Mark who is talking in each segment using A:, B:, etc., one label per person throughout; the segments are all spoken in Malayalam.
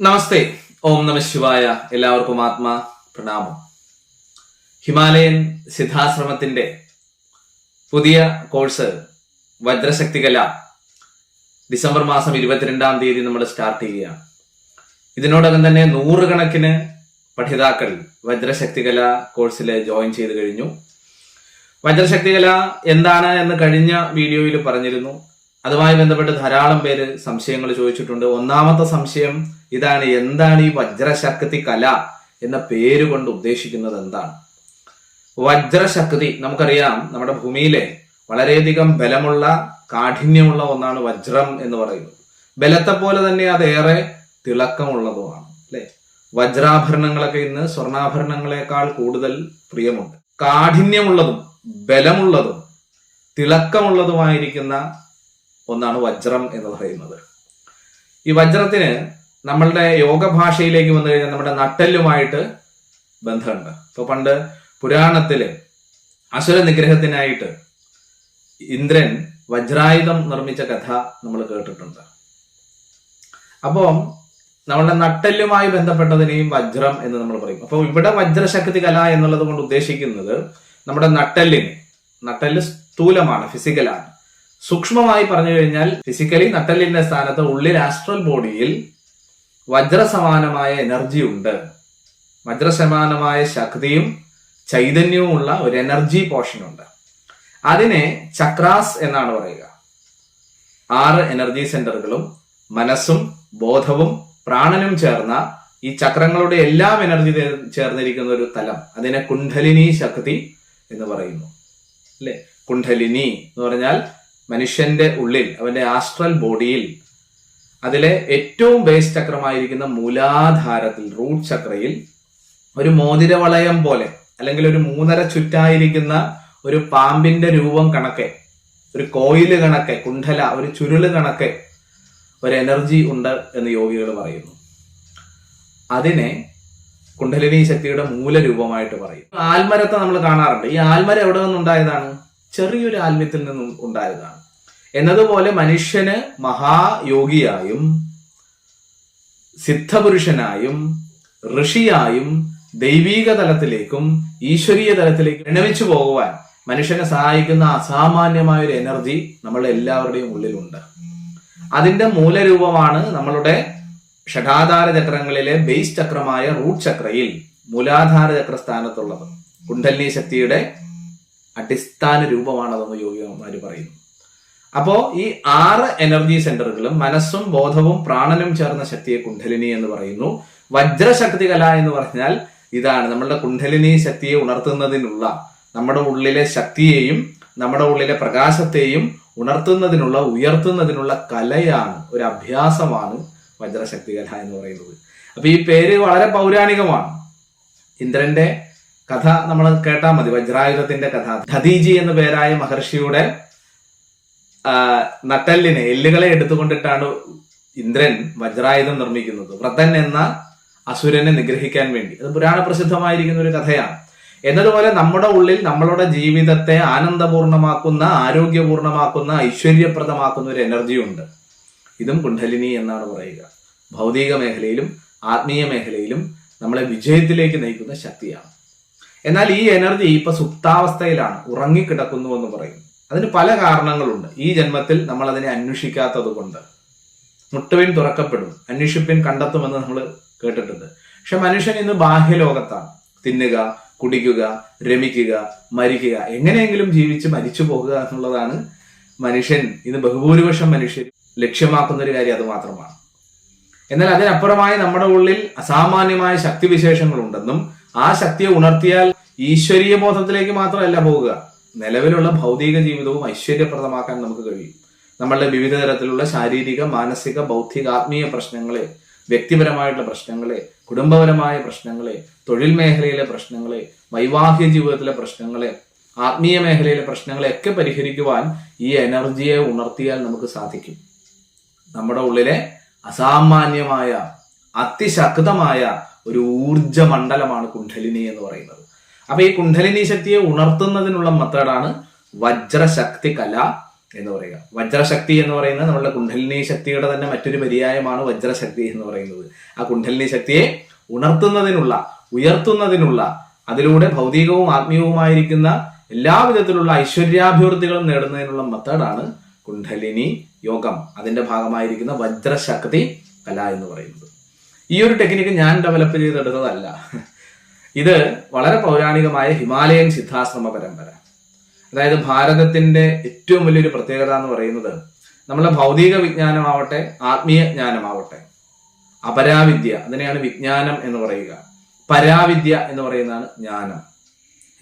A: നമസ്തേ, ഓം നമ ശിവായ. എല്ലാവർക്കും ആത്മാ പ്രണാമം. ഹിമാലയൻ സിദ്ധാശ്രമത്തിന്റെ പുതിയ കോഴ്സ് വജ്രശക്തികല ഡിസംബർ മാസം 22-ാം തീയതി നമ്മൾ സ്റ്റാർട്ട് ചെയ്യുകയാണ്. ഇതിനോടകം തന്നെ നൂറുകണക്കിന് പഠിതാക്കൾ വജ്രശക്തികല കോഴ്സിൽ ജോയിൻ ചെയ്ത് കഴിഞ്ഞു. വജ്രശക്തികല എന്താണ് എന്ന് കഴിഞ്ഞ വീഡിയോയിൽ പറഞ്ഞിരുന്നു. അതുമായി ബന്ധപ്പെട്ട് ധാരാളം പേര് സംശയങ്ങൾ ചോദിച്ചിട്ടുണ്ട്. ഒന്നാമത്തെ സംശയം ഇതാണ്: എന്താണ് ഈ വജ്രശക്തി കല എന്ന പേര് കൊണ്ട് ഉദ്ദേശിക്കുന്നത്? എന്താണ് വജ്രശക്തി? നമുക്കറിയാം, നമ്മുടെ ഭൂമിയിലെ വളരെയധികം ബലമുള്ള കാഠിന്യമുള്ള ഒന്നാണ് വജ്രം എന്ന് പറയുന്നത്. ബലത്തെ പോലെ തന്നെ അതേറെ തിളക്കമുള്ളതുമാണ്, അല്ലെ? വജ്രാഭരണങ്ങളൊക്കെ ഇന്ന് സ്വർണ്ണാഭരണങ്ങളെക്കാൾ കൂടുതൽ പ്രിയമുണ്ട്. കാഠിന്യമുള്ളതും ബലമുള്ളതും തിളക്കമുള്ളതുമായിരിക്കുന്ന ഒന്നാണ് വജ്രം എന്ന് പറയുന്നത്. ഈ വജ്രത്തിന് നമ്മളുടെ യോഗ ഭാഷയിലേക്ക് വന്നു കഴിഞ്ഞാൽ നമ്മുടെ നട്ടെല്ലുമായിട്ട് ബന്ധമുണ്ട്. ഇപ്പൊ പണ്ട് പുരാണത്തില് അസുര നിഗ്രഹത്തിനായിട്ട് ഇന്ദ്രൻ വജ്രായുധം നിർമ്മിച്ച കഥ നമ്മൾ കേട്ടിട്ടുണ്ട്. അപ്പോ നമ്മളുടെ നട്ടെല്ലുമായി ബന്ധപ്പെട്ടതിനെയും വജ്രം എന്ന് നമ്മൾ പറയും. അപ്പോൾ ഇവിടെ വജ്രശക്തി കല എന്നുള്ളത് കൊണ്ട് ഉദ്ദേശിക്കുന്നത് നമ്മുടെ നട്ടെല്ല് സ്ഥൂലമാണ്, ഫിസിക്കലാണ്. സൂക്ഷ്മമായി പറഞ്ഞു കഴിഞ്ഞാൽ ഫിസിക്കലി നട്ടെല്ലിന്റെ സ്ഥാനത്ത് ഉള്ളിൽ ആസ്ട്രൽ ബോഡിയിൽ വജ്രസമാനമായ എനർജി ഉണ്ട്. വജ്രസമാനമായ ശക്തിയും ചൈതന്യവും ഉള്ള ഒരു എനർജി പോർഷൻ ഉണ്ട്. അതിനെ ചക്രാസ് എന്നാണ് പറയുക. 6 എനർജി സെന്ററുകളും മനസ്സും ബോധവും പ്രാണനും ചേർന്ന ഈ ചക്രങ്ങളുടെ എല്ലാം എനർജി ചേർന്നിരിക്കുന്ന ഒരു തലം, അതിനെ കുണ്ഡലിനി ശക്തി എന്ന് പറയുന്നു, അല്ലെ? കുണ്ഡലിനി എന്ന് പറഞ്ഞാൽ മനുഷ്യന്റെ ഉള്ളിൽ, അവന്റെ ആസ്ട്രൽ ബോഡിയിൽ, അതിലെ ഏറ്റവും ബേസ് ചക്രമായിരിക്കുന്ന മൂലാധാരത്തിൽ, റൂട്ട് ചക്രയിൽ ഒരു മോതിരവളയം പോലെ അല്ലെങ്കിൽ ഒരു 3.5 ചുറ്റായിരിക്കുന്ന ഒരു പാമ്പിന്റെ രൂപം കണക്കെ, ഒരു കോയില് കണക്കെ, കുണ്ഡല, ഒരു ചുരുള് കണക്കെ ഒരു എനർജി ഉണ്ട് എന്ന് യോഗികൾ പറയുന്നു. അതിനെ കുണ്ഡലിനി ശക്തിയുടെ മൂലരൂപമായിട്ട് പറയും. ആൽമരത്തെ നമ്മൾ കാണാറുണ്ട്. ഈ ആൽമരം എവിടെ നിന്നുണ്ടായതാണ്? ചെറിയൊരു ആൽമ്യത്തിൽ നിന്നും ഉണ്ടായതാണ്. എന്നതുപോലെ മനുഷ്യന് മഹായോഗിയായും സിദ്ധപുരുഷനായും ഋഷിയായും ദൈവീക തലത്തിലേക്കും ഈശ്വരീയ തലത്തിലേക്കും പരിണമിച്ചു പോകുവാൻ മനുഷ്യനെ സഹായിക്കുന്ന അസാമാന്യമായ ഒരു എനർജി നമ്മളുടെ എല്ലാവരുടെയും ഉള്ളിലുണ്ട്. അതിന്റെ മൂലരൂപമാണ് നമ്മളുടെ ഷഡാധാര ചക്രങ്ങളിലെ ബേസ് ചക്രമായ റൂട്ട് ചക്രയിൽ മൂലാധാര ചക്ര സ്ഥാനത്തുള്ളത്. കുണ്ഡലിനി ശക്തിയുടെ അടിസ്ഥാന രൂപമാണതെന്ന് യോഗികന്മാര് പറയുന്നു. അപ്പോ ഈ 6 എനർജി സെന്ററുകളും മനസ്സും ബോധവും പ്രാണനും ചേർന്ന ശക്തിയെ കുണ്ഡലിനി എന്ന് പറയുന്നു. വജ്രശക്തി കല എന്ന് പറഞ്ഞാൽ ഇതാണ്: നമ്മളുടെ കുണ്ഡലിനി ശക്തിയെ ഉണർത്തുന്നതിനുള്ള, നമ്മുടെ ഉള്ളിലെ ശക്തിയെയും നമ്മുടെ ഉള്ളിലെ പ്രകാശത്തെയും ഉണർത്തുന്നതിനുള്ള, ഉയർത്തുന്നതിനുള്ള കലയാണ്, ഒരു അഭ്യാസമാണ് വജ്രശക്തി കല എന്ന് പറയുന്നത്. അപ്പൊ ഈ പേര് വളരെ പൗരാണികമാണ്. ഇന്ദ്രന്റെ കഥ നമ്മൾ കേട്ടാൽ മതി. വജ്രായുധത്തിന്റെ കഥ. ദധീജി എന്ന പേരായ മഹർഷിയുടെ നട്ടെല്ലിനെ, എല്ലുകളെ എടുത്തുകൊണ്ടിട്ടാണ് ഇന്ദ്രൻ വജ്രായുധം നിർമ്മിക്കുന്നത്, വ്രതൻ എന്ന അസുരനെ നിഗ്രഹിക്കാൻ വേണ്ടി. അത് പുരാണ പ്രസിദ്ധമായിരിക്കുന്ന ഒരു കഥയാണ്. എന്നതുപോലെ നമ്മുടെ ഉള്ളിൽ നമ്മളുടെ ജീവിതത്തെ ആനന്ദപൂർണമാക്കുന്ന, ആരോഗ്യപൂർണമാക്കുന്ന, ഐശ്വര്യപ്രദമാക്കുന്ന ഒരു എനർജി ഉണ്ട്. ഇതും കുണ്ഡലിനി എന്നാണ് പറയുക. ഭൗതിക മേഖലയിലും ആത്മീയ മേഖലയിലും നമ്മളെ വിജയത്തിലേക്ക് നയിക്കുന്ന ശക്തിയാണ്. എന്നാൽ ഈ എനർജി ഇപ്പൊ സുപ്താവസ്ഥയിലാണ്, ഉറങ്ങിക്കിടക്കുന്നു എന്ന് പറയും. അതിന് പല കാരണങ്ങളുണ്ട്. ഈ ജന്മത്തിൽ നമ്മൾ അതിനെ അന്വേഷിക്കാത്തത് കൊണ്ട്. മുട്ടുവിൻ തുറക്കപ്പെടും, അന്വേഷിപ്പിൻ കണ്ടെത്തുമെന്ന് നമ്മൾ കേട്ടിട്ടുണ്ട്. പക്ഷെ മനുഷ്യൻ ഇന്ന് ബാഹ്യലോകത്താണ്. തിന്നുക, കുടിക്കുക, രമിക്കുക, മരിക്കുക, എങ്ങനെയെങ്കിലും ജീവിച്ച് മരിച്ചു പോകുക എന്നുള്ളതാണ് മനുഷ്യൻ, ഇന്ന് ബഹുഭൂരിപക്ഷം മനുഷ്യർ ലക്ഷ്യമാക്കുന്ന ഒരു കാര്യം. അത് മാത്രമാണ്. എന്നാൽ അതിനപ്പുറമായി നമ്മുടെ ഉള്ളിൽ അസാമാന്യമായ ശക്തിവിശേഷങ്ങൾ ഉണ്ടെന്നും ആ ശക്തിയെ ഉണർത്തിയാൽ ഈശ്വരീയ ബോധത്തിലേക്ക് മാത്രമല്ല പോകുക, നിലവിലുള്ള ഭൗതിക ജീവിതവും ഐശ്വര്യപ്രദമാക്കാൻ നമുക്ക് കഴിയും. നമ്മളുടെ വിവിധ തരത്തിലുള്ള ശാരീരിക, മാനസിക, ബൗദ്ധിക, ആത്മീയ പ്രശ്നങ്ങളെ, വ്യക്തിപരമായിട്ടുള്ള പ്രശ്നങ്ങളെ, കുടുംബപരമായ പ്രശ്നങ്ങളെ, തൊഴിൽ മേഖലയിലെ പ്രശ്നങ്ങളെ, വൈവാഹിക ജീവിതത്തിലെ പ്രശ്നങ്ങളെ, ആത്മീയ മേഖലയിലെ പ്രശ്നങ്ങളെ ഒക്കെ പരിഹരിക്കുവാൻ ഈ എനർജിയെ ഉണർത്തിയാൽ നമുക്ക് സാധിക്കും. നമ്മുടെ ഉള്ളിലെ അസാമാന്യമായ, അതിശക്തമായ ഒരു ഊർജ മണ്ഡലമാണ് കുണ്ഡലിനി എന്ന് പറയുന്നത്. അപ്പൊ ഈ കുണ്ഡലിനി ശക്തിയെ ഉണർത്തുന്നതിനുള്ള മെത്തേഡാണ് വജ്രശക്തി കല എന്ന് പറയുക. വജ്രശക്തി എന്ന് പറയുന്നത് നമ്മളുടെ കുണ്ഡലിനി ശക്തിയുടെ തന്നെ മറ്റൊരു പര്യായമാണ് വജ്രശക്തി എന്ന് പറയുന്നത്. ആ കുണ്ഡലിനി ശക്തിയെ ഉണർത്തുന്നതിനുള്ള, ഉയർത്തുന്നതിനുള്ള, അതിലൂടെ ഭൗതികവും ആത്മീയവുമായിരിക്കുന്ന എല്ലാവിധത്തിലുള്ള ഐശ്വര്യാഭിവൃദ്ധികളും നേടുന്നതിനുള്ള മെത്തേഡാണ് കുണ്ഡലിനി യോഗം. അതിന്റെ ഭാഗമായിരിക്കുന്ന വജ്രശക്തി കല എന്ന് പറയുന്നത്. ഈ ഒരു ടെക്നിക്ക് ഞാൻ ഡെവലപ്പ് ചെയ്തെടുത്തതല്ല. ഇത് വളരെ പൗരാണികമായ ഹിമാലയൻ സിദ്ധാശ്രമ പരമ്പര. അതായത് ഭാരതത്തിന്റെ ഏറ്റവും വലിയൊരു പ്രത്യേകത എന്ന് പറയുന്നത് നമ്മളെ ഭൗതിക വിജ്ഞാനമാവട്ടെ ആത്മീയ ജ്ഞാനമാവട്ടെ, അപരാവിദ്യ അതിനെയാണ് വിജ്ഞാനം എന്ന് പറയുക, പരാവിദ്യ എന്ന് പറയുന്നതാണ് ജ്ഞാനം.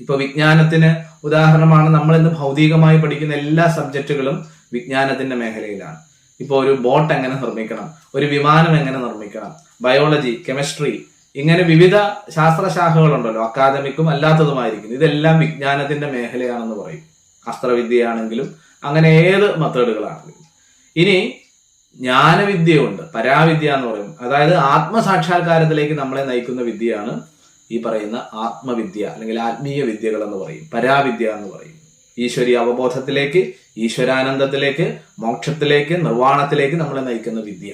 A: ഇപ്പൊ വിജ്ഞാനത്തിന് ഉദാഹരണമാണ് നമ്മൾ ഇന്ന് ഭൗതികമായി പഠിക്കുന്ന എല്ലാ സബ്ജക്റ്റുകളും വിജ്ഞാനത്തിന്റെ മേഖലയിലാണ്. ഇപ്പോൾ ഒരു ബോട്ട് എങ്ങനെ നിർമ്മിക്കണം, ഒരു വിമാനം എങ്ങനെ നിർമ്മിക്കണം, ബയോളജി, കെമിസ്ട്രി, ഇങ്ങനെ വിവിധ ശാസ്ത്രശാഖകളുണ്ടല്ലോ, അക്കാദമിക്കും അല്ലാത്തതുമായിരിക്കും. ഇതെല്ലാം വിജ്ഞാനത്തിന്റെ മേഖലയാണെന്ന് പറയും. അസ്ത്രവിദ്യയാണെങ്കിലും അങ്ങനെ ഏത് മെത്തേഡുകളാണെങ്കിലും. ഇനി ജ്ഞാനവിദ്യയുണ്ട്, പരാവിദ്യ എന്ന് പറയും. അതായത് ആത്മസാക്ഷാത്കാരത്തിലേക്ക് നമ്മളെ നയിക്കുന്ന വിദ്യയാണ് ഈ പറയുന്ന ആത്മവിദ്യ അല്ലെങ്കിൽ ആത്മീയ വിദ്യകൾ എന്ന് പറയും, പരാവിദ്യ എന്ന് പറയും. ഈശ്വരീയ അവബോധത്തിലേക്ക്, ഈശ്വരാനന്ദത്തിലേക്ക്, മോക്ഷത്തിലേക്ക്, നിർവ്വാണത്തിലേക്ക് നമ്മളെ നയിക്കുന്ന വിദ്യ.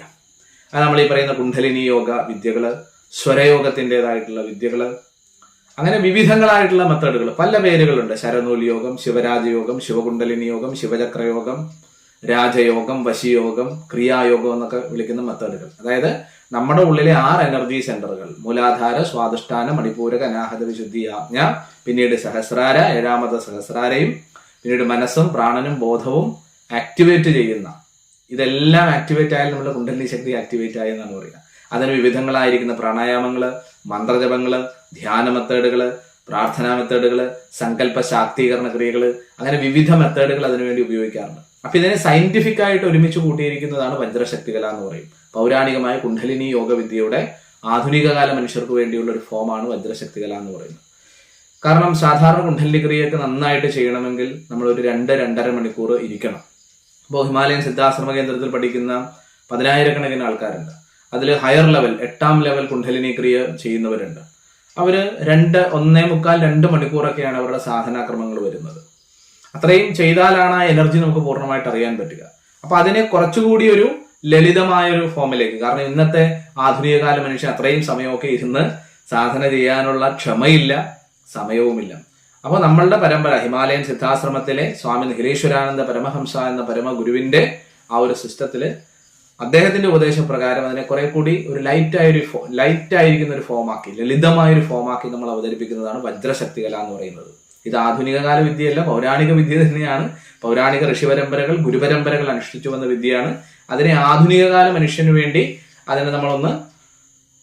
A: അത് നമ്മൾ ഈ പറയുന്ന കുണ്ഡലിനി യോഗ വിദ്യകള്, സ്വരയോഗത്തിൻ്റെതായിട്ടുള്ള വിദ്യകള്, അങ്ങനെ വിവിധങ്ങളായിട്ടുള്ള മെത്തേഡുകൾ, പല പേരുകളുണ്ട്. ശരനൂൽ യോഗം, ശിവരാജയോഗം, ശിവകുണ്ഡലിനി യോഗം, ശിവചക്രയോഗം, രാജയോഗം, വശിയോഗം, ക്രിയായോഗം എന്നൊക്കെ വിളിക്കുന്ന മെത്തേഡുകൾ. അതായത് നമ്മുടെ ഉള്ളിലെ 6 എനർജി സെന്ററുകൾ, മൂലാധാര, സ്വാധിഷ്ഠാന, മണിപൂരക, അനാഹത, വിശുദ്ധി, ആജ്ഞ, പിന്നീട് സഹസ്രാര, 7ാമത്തെ സഹസ്രാരയും, പിന്നീട് മനസ്സും പ്രാണനും ബോധവും ആക്ടിവേറ്റ് ചെയ്യുന്ന, ഇതെല്ലാം ആക്ടിവേറ്റ് ആയാൽ നമ്മുടെ കുണ്ഡലിനി ശക്തി ആക്ടിവേറ്റ് ആയി എന്നാണ് പറയുക. അതിന് വിവിധങ്ങളായിരിക്കുന്ന പ്രാണായാമങ്ങള്, മന്ത്രജപങ്ങള്, ധ്യാന മെത്തേഡുകള്, പ്രാർത്ഥനാ മെത്തേഡുകള്, സങ്കല്പ ശാക്തീകരണ ക്രിയകള്, അങ്ങനെ വിവിധ മെത്തേഡുകൾ അതിനുവേണ്ടി ഉപയോഗിക്കാറുണ്ട്. അപ്പൊ ഇതിനെ സയന്റിഫിക് ആയിട്ട് ഒരുമിച്ച് കൂട്ടിയിരിക്കുന്നതാണ് വജ്രശക്തികല എന്ന് പറയും. പൗരാണികമായ കുണ്ഡലിനി യോഗവിദ്യയുടെ ആധുനികകാല മനുഷ്യർക്ക് വേണ്ടിയുള്ള ഒരു ഫോമാണ് വജ്രശക്തികല എന്ന് പറയുന്നത്. കാരണം സാധാരണ കുണ്ഡലിനി ക്രിയയൊക്കെ നന്നായിട്ട് ചെയ്യണമെങ്കിൽ നമ്മൾ ഒരു 2-2.5 മണിക്കൂർ ഇരിക്കണം. ഇപ്പോൾ ഹിമാലയൻ സിദ്ധാശ്രമ കേന്ദ്രത്തിൽ പഠിക്കുന്ന 10,000-കണക്കിന് ആൾക്കാരുണ്ട്. അതിൽ ഹയർ ലെവൽ 8ാം ലെവൽ കുണ്ഡലിനി ക്രിയ ചെയ്യുന്നവരുണ്ട്. അവര് 1.25-2 മണിക്കൂറൊക്കെയാണ് അവരുടെ സാധനാക്രമങ്ങൾ വരുന്നത്. അത്രയും ചെയ്താലാണ് ആ എനർജി നമുക്ക് പൂർണ്ണമായിട്ട് അറിയാൻ പറ്റുക. അപ്പൊ അതിനെ കുറച്ചുകൂടി ഒരു ലളിതമായ ഒരു ഫോമിലേക്ക്, കാരണം ഇന്നത്തെ ആധുനികകാല മനുഷ്യൻ അത്രയും സമയമൊക്കെ ഇരുന്ന് സാധന ചെയ്യാനുള്ള ക്ഷമയില്ല, സമയവുമില്ല. അപ്പൊ നമ്മളുടെ പരമ്പര ആ സിദ്ധാശ്രമത്തിലെ സ്വാമി നിഖിലേശ്വരാനന്ദ പരമഹംസ എന്ന പരമഗുരുവിന്റെ ആ ഒരു സിസ്റ്റത്തില് അദ്ദേഹത്തിന്റെ ഉപദേശപ്രകാരം അതിനെ കുറെ കൂടി ഒരു ലൈറ്റ് ആയിരിക്കുന്ന ഒരു ഫോമാക്കി, ലളിതമായ ഒരു ഫോമാക്കി നമ്മൾ അവതരിപ്പിക്കുന്നതാണ് വജ്രശക്തികല എന്ന് പറയുന്നത്. ഇത് ആധുനികകാല വിദ്യയല്ല, പൗരാണിക വിദ്യ തന്നെയാണ്. പൗരാണിക ഋഷിപരമ്പരകൾ, ഗുരുപരമ്പരകൾ അനുഷ്ഠിച്ചു വന്ന വിദ്യയാണ്. അതിനെ ആധുനികകാല മനുഷ്യന് വേണ്ടി അതിനെ നമ്മളൊന്ന്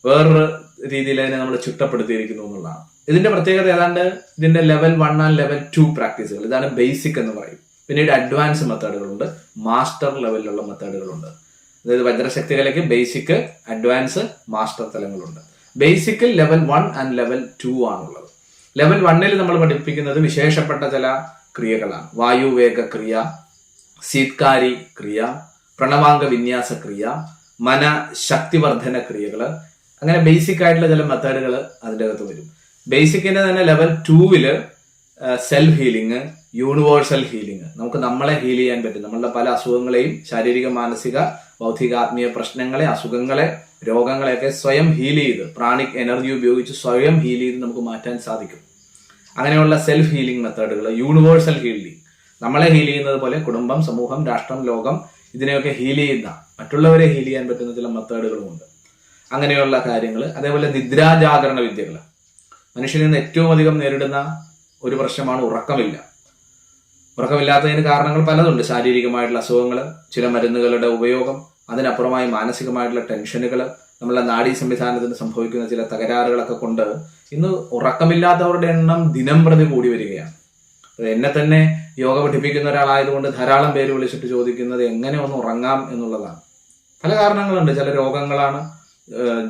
A: വേറൊരു രീതിയിൽ അതിനെ നമ്മൾ ചിട്ടപ്പെടുത്തിയിരിക്കുന്നു എന്നുള്ളതാണ്. ഇതിന്റെ പ്രത്യേകത ഏതാണ്ട് ഇതിന്റെ ലെവൽ 1 ആൻഡ് ലെവൽ 2 പ്രാക്ടീസുകൾ, ഇതാണ് ബേസിക് എന്ന് പറയും. പിന്നീട് അഡ്വാൻസ് മെത്തേഡുകളുണ്ട്, മാസ്റ്റർ ലെവലിലുള്ള മെത്തേഡുകളുണ്ട്. അതായത് വജ്രശക്തികളിലേക്ക് ബേസിക്, അഡ്വാൻസ്, മാസ്റ്റർ തലങ്ങളുണ്ട്. ബേസിക്കിൽ ലെവൽ 1 ആൻഡ് ലെവൽ 2 ആണുള്ളത്. ലെവൽ 1 നമ്മൾ പഠിപ്പിക്കുന്നത് വിശേഷപ്പെട്ട ചില ക്രിയകളാണ്. വായുവേഗ ക്രിയ, സീത്കാരി ക്രിയ, പ്രണവാംഗ വിന്യാസ ക്രിയ, മനഃശക്തിവർദ്ധന ക്രിയകള്, അങ്ങനെ ബേസിക് ആയിട്ടുള്ള ചില മെത്തേഡുകൾ അതിൻ്റെ അകത്ത് വരും. ബേസിക്കിന്റെ തന്നെ level 2 self healing, universal healing, നമുക്ക് നമ്മളെ ഹീൽ ചെയ്യാൻ പറ്റും. നമ്മളുടെ പല അസുഖങ്ങളെയും, ശാരീരിക, മാനസിക, ഭൗതിക, ആത്മീയ പ്രശ്നങ്ങളെ, അസുഖങ്ങളെ, രോഗങ്ങളെയൊക്കെ സ്വയം ഹീൽ ചെയ്ത്, പ്രാണിക് എനർജി ഉപയോഗിച്ച് സ്വയം ഹീൽ ചെയ്ത് നമുക്ക് മാറ്റാൻ സാധിക്കും. അങ്ങനെയുള്ള സെൽഫ് ഹീലിംഗ് മെത്തേഡുകൾ, യൂണിവേഴ്സൽ ഹീലിംഗ്, നമ്മളെ ഹീൽ ചെയ്യുന്നത് പോലെ കുടുംബം, സമൂഹം, രാഷ്ട്രം, ലോകം, ഇതിനെയൊക്കെ ഹീൽ ചെയ്യുന്ന, മറ്റുള്ളവരെ ഹീൽ ചെയ്യാൻ പറ്റുന്ന ചില മെത്തേഡുകളുമുണ്ട്. അങ്ങനെയുള്ള കാര്യങ്ങൾ. അതേപോലെ നിദ്രാജാഗരണ വിദ്യകൾ, മനുഷ്യനിൽ നിന്ന് ഏറ്റവും അധികം നേരിടുന്ന ഒരു പ്രശ്നമാണ് ഉറക്കമില്ല. ഉറക്കമില്ലാത്തതിന് കാരണങ്ങൾ പലതുണ്ട്. ശാരീരികമായിട്ടുള്ള അസുഖങ്ങൾ, ചില മരുന്നുകളുടെ ഉപയോഗം, അതിനപ്പുറമായി മാനസികമായിട്ടുള്ള ടെൻഷനുകൾ, നമ്മളെ നാഡീ സംവിധാനത്തിന് സംഭവിക്കുന്ന ചില തകരാറുകളൊക്കെ കൊണ്ട് ഇന്ന് ഉറക്കമില്ലാത്തവരുടെ എണ്ണം ദിനം പ്രതി കൂടി വരികയാണ്. എന്നെ തന്നെ യോഗ പഠിപ്പിക്കുന്ന ഒരാളായതുകൊണ്ട് ധാരാളം പേര് വിളിച്ചിട്ട് ചോദിക്കുന്നത് എങ്ങനെ ഒന്ന് ഉറങ്ങാം എന്നുള്ളതാണ്. പല കാരണങ്ങളുണ്ട്. ചില രോഗങ്ങളാണ്,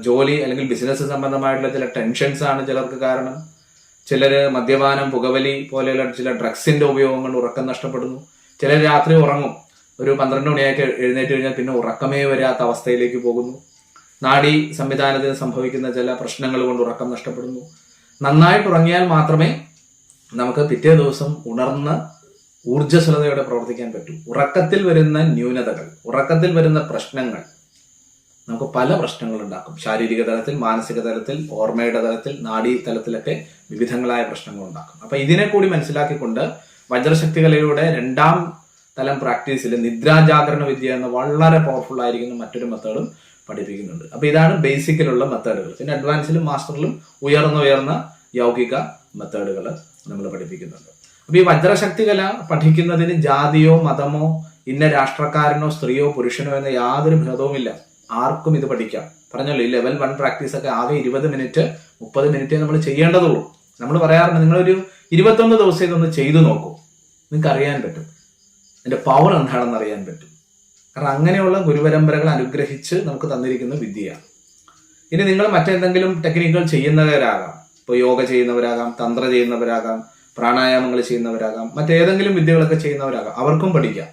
A: ജോലി അല്ലെങ്കിൽ ബിസിനസ് സംബന്ധമായിട്ടുള്ള ചില ടെൻഷൻസ് ആണ് ചിലർക്ക് കാരണം. ചിലര് മദ്യപാനം, പുകവലി പോലെയുള്ള ചില ഡ്രഗ്സിന്റെ ഉപയോഗം കൊണ്ട് ഉറക്കം നഷ്ടപ്പെടുന്നു. ചിലർ രാത്രി ഉറങ്ങും, ഒരു 12 മണിയായിട്ട് എഴുന്നേറ്റ് കഴിഞ്ഞാൽ പിന്നെ ഉറക്കമേ വരാത്ത അവസ്ഥയിലേക്ക് പോകുന്നു. നാഡീ സംവിധാനത്തിന് സംഭവിക്കുന്ന ചില പ്രശ്നങ്ങൾ കൊണ്ട് ഉറക്കം നഷ്ടപ്പെടുന്നു. നന്നായിട്ട് ഉറങ്ങിയാൽ മാത്രമേ നമുക്ക് പിറ്റേ ദിവസം ഉണർന്ന് ഊർജ്ജസ്വലതയോടെ പ്രവർത്തിക്കാൻ പറ്റും. ഉറക്കത്തിൽ വരുന്ന ന്യൂനതകൾ, ഉറക്കത്തിൽ വരുന്ന പ്രശ്നങ്ങൾ നമുക്ക് പല പ്രശ്നങ്ങൾ ഉണ്ടാക്കും. ശാരീരിക തലത്തിൽ, മാനസിക തലത്തിൽ, ഓർമ്മയുടെ തലത്തിൽ, നാഡീ തലത്തിലൊക്കെ വിവിധങ്ങളായ പ്രശ്നങ്ങൾ ഉണ്ടാക്കും. അപ്പൊ ഇതിനെ കൂടി മനസ്സിലാക്കിക്കൊണ്ട് വജ്രശക്തി കലയുടെ 2ാം തലം പ്രാക്ടീസിൽ നിദ്രാജാഗരണ വിദ്യ എന്ന വളരെ പവർഫുൾ ആയിരിക്കുന്ന മറ്റൊരു മെത്തേഡും പഠിപ്പിക്കുന്നുണ്ട്. അപ്പൊ ഇതാണ് ബേസിക്കിലുള്ള മെത്തേഡുകൾ. പിന്നെ അഡ്വാൻസിലും മാസ്റ്ററിലും ഉയർന്ന യൗകിക മെത്തേഡുകൾ നമ്മൾ പഠിപ്പിക്കുന്നുണ്ട്. അപ്പൊ ഈ വജ്രശക്തി കല പഠിക്കുന്നതിന് ജാതിയോ മതമോ ഇന്ന രാഷ്ട്രക്കാരനോ സ്ത്രീയോ പുരുഷനോ എന്ന യാതൊരു ഭേദവുമില്ല. ആർക്കും ഇത് പഠിക്കാം. പറഞ്ഞല്ലോ, ഈ ലെവൽ 1 പ്രാക്ടീസ് ഒക്കെ ആകെ 20 മിനിറ്റ് 30 മിനിറ്റേ നമ്മൾ ചെയ്യേണ്ടതുള്ളൂ. നമ്മൾ പറയാറുണ്ട്, നിങ്ങളൊരു 21 ദിവസം ഇതൊന്ന് ചെയ്തു നോക്കൂ, നിങ്ങൾക്ക് അറിയാൻ പറ്റും അതിന്റെ പവർ എന്താണെന്ന് അറിയാൻ പറ്റും. കാരണം അങ്ങനെയുള്ള ഗുരുപരമ്പരകൾ അനുഗ്രഹിച്ച് നമുക്ക് തന്നിരിക്കുന്ന വിദ്യയാണ്. ഇനി നിങ്ങൾ മറ്റെന്തെങ്കിലും ടെക്നിക്കുകൾ ചെയ്യുന്നവരാകാം, ഇപ്പോൾ യോഗ ചെയ്യുന്നവരാകാം, തന്ത്ര ചെയ്യുന്നവരാകാം, പ്രാണായാമങ്ങൾ ചെയ്യുന്നവരാകാം, മറ്റേതെങ്കിലും വിദ്യകളൊക്കെ ചെയ്യുന്നവരാകാം, അവർക്കും പഠിക്കാം.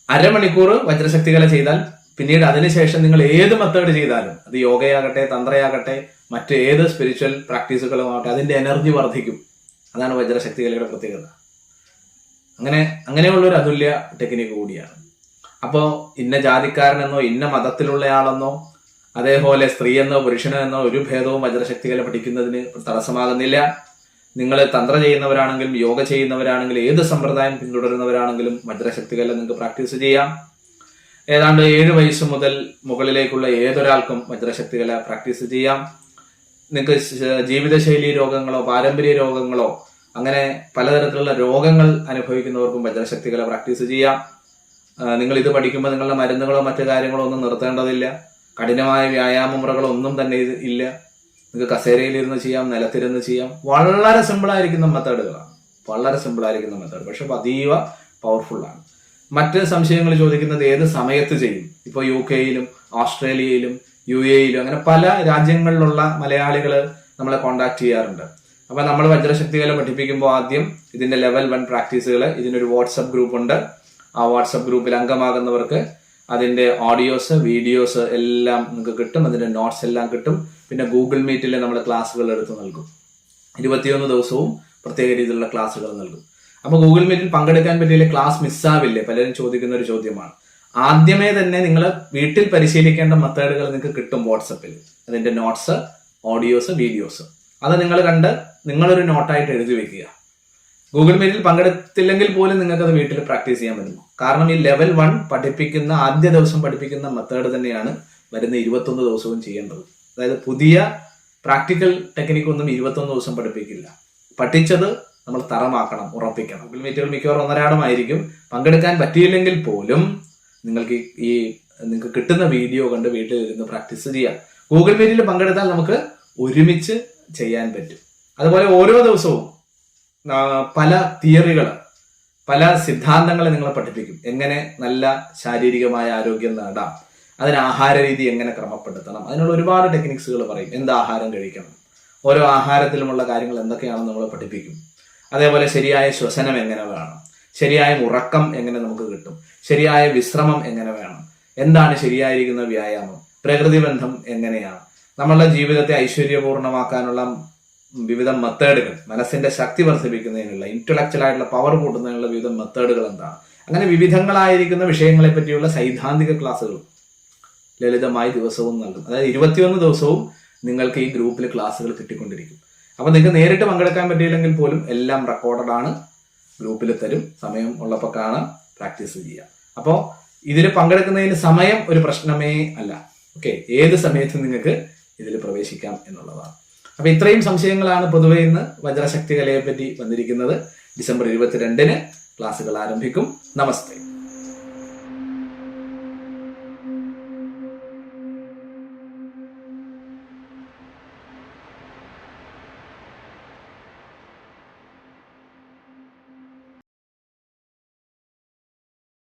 A: അരമണിക്കൂർ വജ്രശക്തി കല ചെയ്താൽ പിന്നീട് അതിനുശേഷം നിങ്ങൾ ഏത് മെത്തേഡ് ചെയ്താലും, അത് യോഗയാകട്ടെ, തന്ത്രയാകട്ടെ, മറ്റേത് സ്പിരിച്വൽ പ്രാക്ടീസുകളുമാകട്ടെ, അതിന്റെ എനർജി വർദ്ധിക്കും. അതാണ് വജ്രശക്തി കലയുടെ പ്രത്യേകത. അങ്ങനെയുള്ളൊരു അതുല്യ ടെക്നിക്ക് കൂടിയാണ്. അപ്പോൾ ഇന്ന ജാതിക്കാരനെന്നോ ഇന്ന മതത്തിലുള്ളയാളെന്നോ അതേപോലെ സ്ത്രീയെന്നോ പുരുഷനെന്നോ ഒരു ഭേദവും വജ്രശക്തി കല പഠിക്കുന്നതിന് തടസ്സമാകുന്നില്ല. നിങ്ങൾ തന്ത്ര ചെയ്യുന്നവരാണെങ്കിലും യോഗ ചെയ്യുന്നവരാണെങ്കിലും ഏത് സമ്പ്രദായം പിന്തുടരുന്നവരാണെങ്കിലും വജ്രശക്തി കല നിങ്ങൾക്ക് പ്രാക്ടീസ് ചെയ്യാം. ഏതാണ്ട് 7 വയസ്സ് മുതൽ മുകളിലേക്കുള്ള ഏതൊരാൾക്കും വജ്രശക്തി കല പ്രാക്ടീസ് ചെയ്യാം. നിങ്ങൾക്ക് ജീവിതശൈലി രോഗങ്ങളോ പാരമ്പര്യ രോഗങ്ങളോ അങ്ങനെ പലതരത്തിലുള്ള രോഗങ്ങൾ അനുഭവിക്കുന്നവർക്കും വജ്രശക്തി കല പ്രാക്ടീസ് ചെയ്യാം. നിങ്ങൾ ഇത് പഠിക്കുമ്പോൾ നിങ്ങളുടെ മരുന്നുകളോ മറ്റു കാര്യങ്ങളോ ഒന്നും നിർത്തേണ്ടതില്ല. കഠിനമായ വ്യായാമ മുറകളോ ഒന്നും തന്നെ ഇല്ല. നിങ്ങൾക്ക് കസേരയിലിരുന്ന് ചെയ്യാം, നിലത്തിരുന്ന് ചെയ്യാം. വളരെ സിമ്പിൾ ആയിരിക്കുന്ന മെത്തേഡുകളാണ്, വളരെ സിമ്പിൾ ആയിരിക്കുന്ന മെത്തേഡ്, പക്ഷെ അതീവ പവർഫുൾ ആണ്. മറ്റ് സംശയങ്ങൾ ചോദിക്കുന്നത് ഏത് സമയത്ത് ചെയ്യും. ഇപ്പോൾ UK-യിലും ഓസ്ട്രേലിയയിലും UAE-യിലും അങ്ങനെ പല രാജ്യങ്ങളിലുള്ള മലയാളികൾ നമ്മളെ കോണ്ടാക്ട് ചെയ്യാറുണ്ട്. അപ്പൊ നമ്മൾ വജ്രശക്തി കല പഠിപ്പിക്കുമ്പോൾ ആദ്യം ഇതിന്റെ ലെവൽ 1 പ്രാക്ടീസുകൾ, ഇതിനൊരു വാട്സപ്പ് ഗ്രൂപ്പ് ഉണ്ട്. ആ വാട്സപ്പ് ഗ്രൂപ്പിൽ അംഗമാകുന്നവർക്ക് അതിന്റെ ഓഡിയോസ് വീഡിയോസ് എല്ലാം നിങ്ങൾക്ക് കിട്ടും, അതിന്റെ നോട്ട്സ് എല്ലാം കിട്ടും. പിന്നെ ഗൂഗിൾ മീറ്റിൽ നമ്മൾ ക്ലാസ്സുകൾ എടുത്ത് നൽകും. 21 ദിവസവും പ്രത്യേക രീതിയിലുള്ള ക്ലാസ്സുകൾ നൽകും. അപ്പൊ ഗൂഗിൾ മീറ്റിൽ പങ്കെടുക്കാൻ പറ്റിയില്ല, ക്ലാസ് മിസ്സാവില്ലേ? പലരും ചോദിക്കുന്ന ഒരു ചോദ്യമാണ്. ആദ്യമേ തന്നെ നിങ്ങൾ വീട്ടിൽ പരിശീലിക്കേണ്ട മെത്തേഡുകൾ നിങ്ങൾക്ക് കിട്ടും വാട്സപ്പിൽ. അതിന്റെ നോട്ട്സ്, ഓഡിയോസ്, വീഡിയോസ് അത് നിങ്ങൾ കണ്ട് നിങ്ങളൊരു നോട്ടായിട്ട് എഴുതി വെക്കുക. ഗൂഗിൾ മീറ്റിൽ പങ്കെടുത്തില്ലെങ്കിൽ പോലും നിങ്ങൾക്ക് അത് വീട്ടിൽ പ്രാക്ടീസ് ചെയ്യാൻ പറ്റും. കാരണം ഈ ലെവൽ 1 പഠിപ്പിക്കുന്ന ആദ്യ ദിവസം പഠിപ്പിക്കുന്ന മെത്തേഡ് തന്നെയാണ് വരുന്ന 21 ദിവസവും ചെയ്യേണ്ടത്. അതായത് പുതിയ പ്രാക്ടിക്കൽ ടെക്നിക്ക് ഒന്നും 21 ദിവസം പഠിപ്പിക്കില്ല. പഠിച്ചത് നമ്മൾ തറമാക്കണം, ഉറപ്പിക്കണം. ഗൂഗിൾ മീറ്റുകൾ മിക്കവാറും ഒന്നരാടമായിരിക്കും. പങ്കെടുക്കാൻ പറ്റിയില്ലെങ്കിൽ പോലും നിങ്ങൾക്ക് കിട്ടുന്ന വീഡിയോ കണ്ട് വീട്ടിൽ ഇരുന്ന് പ്രാക്ടീസ് ചെയ്യാം. ഗൂഗിൾ മീറ്റിൽ പങ്കെടുത്താൽ നമുക്ക് ഒരുമിച്ച് ചെയ്യാൻ പറ്റും. അതുപോലെ ഓരോ ദിവസവും പല തിയറികൾ, പല സിദ്ധാന്തങ്ങളെ നിങ്ങളെ പഠിപ്പിക്കും. എങ്ങനെ നല്ല ശാരീരികമായ ആരോഗ്യം നേടാം, അതിന് ആഹാര രീതി എങ്ങനെ ക്രമപ്പെടുത്തണം, അതിനുള്ള ഒരുപാട് ടെക്നിക്സുകൾ പറയും. എന്ത് ആഹാരം കഴിക്കണം, ഓരോ ആഹാരത്തിലുമുള്ള കാര്യങ്ങൾ എന്തൊക്കെയാണെന്ന് നമ്മളെ പഠിപ്പിക്കും. അതേപോലെ ശരിയായ ശ്വസനം എങ്ങനെ വേണം, ശരിയായ ഉറക്കം എങ്ങനെ നമുക്ക് കിട്ടും, ശരിയായ വിശ്രമം എങ്ങനെ വേണം, എന്താണ് ശരിയായിരിക്കുന്ന വ്യായാമം, പ്രകൃതി ബന്ധം എങ്ങനെയാണ്, നമ്മളുടെ ജീവിതത്തെ ഐശ്വര്യപൂർണമാക്കാനുള്ള വിവിധ മെത്തേഡുകൾ, മനസ്സിന്റെ ശക്തി വർദ്ധിപ്പിക്കുന്നതിനുള്ള, ഇന്റലക്ച്വൽ ആയിട്ടുള്ള പവർ കൂട്ടുന്നതിനുള്ള വിവിധ മെത്തേഡുകൾ എന്താണ്, അങ്ങനെ വിവിധങ്ങളായിരിക്കുന്ന വിഷയങ്ങളെ പറ്റിയുള്ള സൈദ്ധാന്തിക ക്ലാസ്സുകൾ ലളിതമായി ദിവസവും നൽകും. അതായത് 21 ദിവസവും നിങ്ങൾക്ക് ഈ ഗ്രൂപ്പിൽ ക്ലാസ്സുകൾ കിട്ടിക്കൊണ്ടിരിക്കും. അപ്പൊ നിങ്ങൾക്ക് നേരിട്ട് പങ്കെടുക്കാൻ പറ്റിയില്ലെങ്കിൽ പോലും എല്ലാം റെക്കോർഡഡ് ആണ്, ഗ്രൂപ്പിൽ തരും. സമയം ഉള്ളപ്പോൾ കാണാം, പ്രാക്ടീസ് ചെയ്യാം. അപ്പോൾ ഇതിൽ പങ്കെടുക്കുന്നതിന് സമയം ഒരു പ്രശ്നമേ അല്ല. ഓക്കെ, ഏത് സമയത്തും നിങ്ങൾക്ക് ഇതിൽ പ്രവേശിക്കാം എന്നുള്ളതാണ്. അപ്പൊ ഇത്രയും സംശയങ്ങളാണ് പൊതുവെ ഇന്ന് വജ്രശക്തി കലയെ പറ്റി വന്നിരിക്കുന്നത്. ഡിസംബർ 22-ന് ക്ലാസ്സുകൾ ആരംഭിക്കും. നമസ്തേ.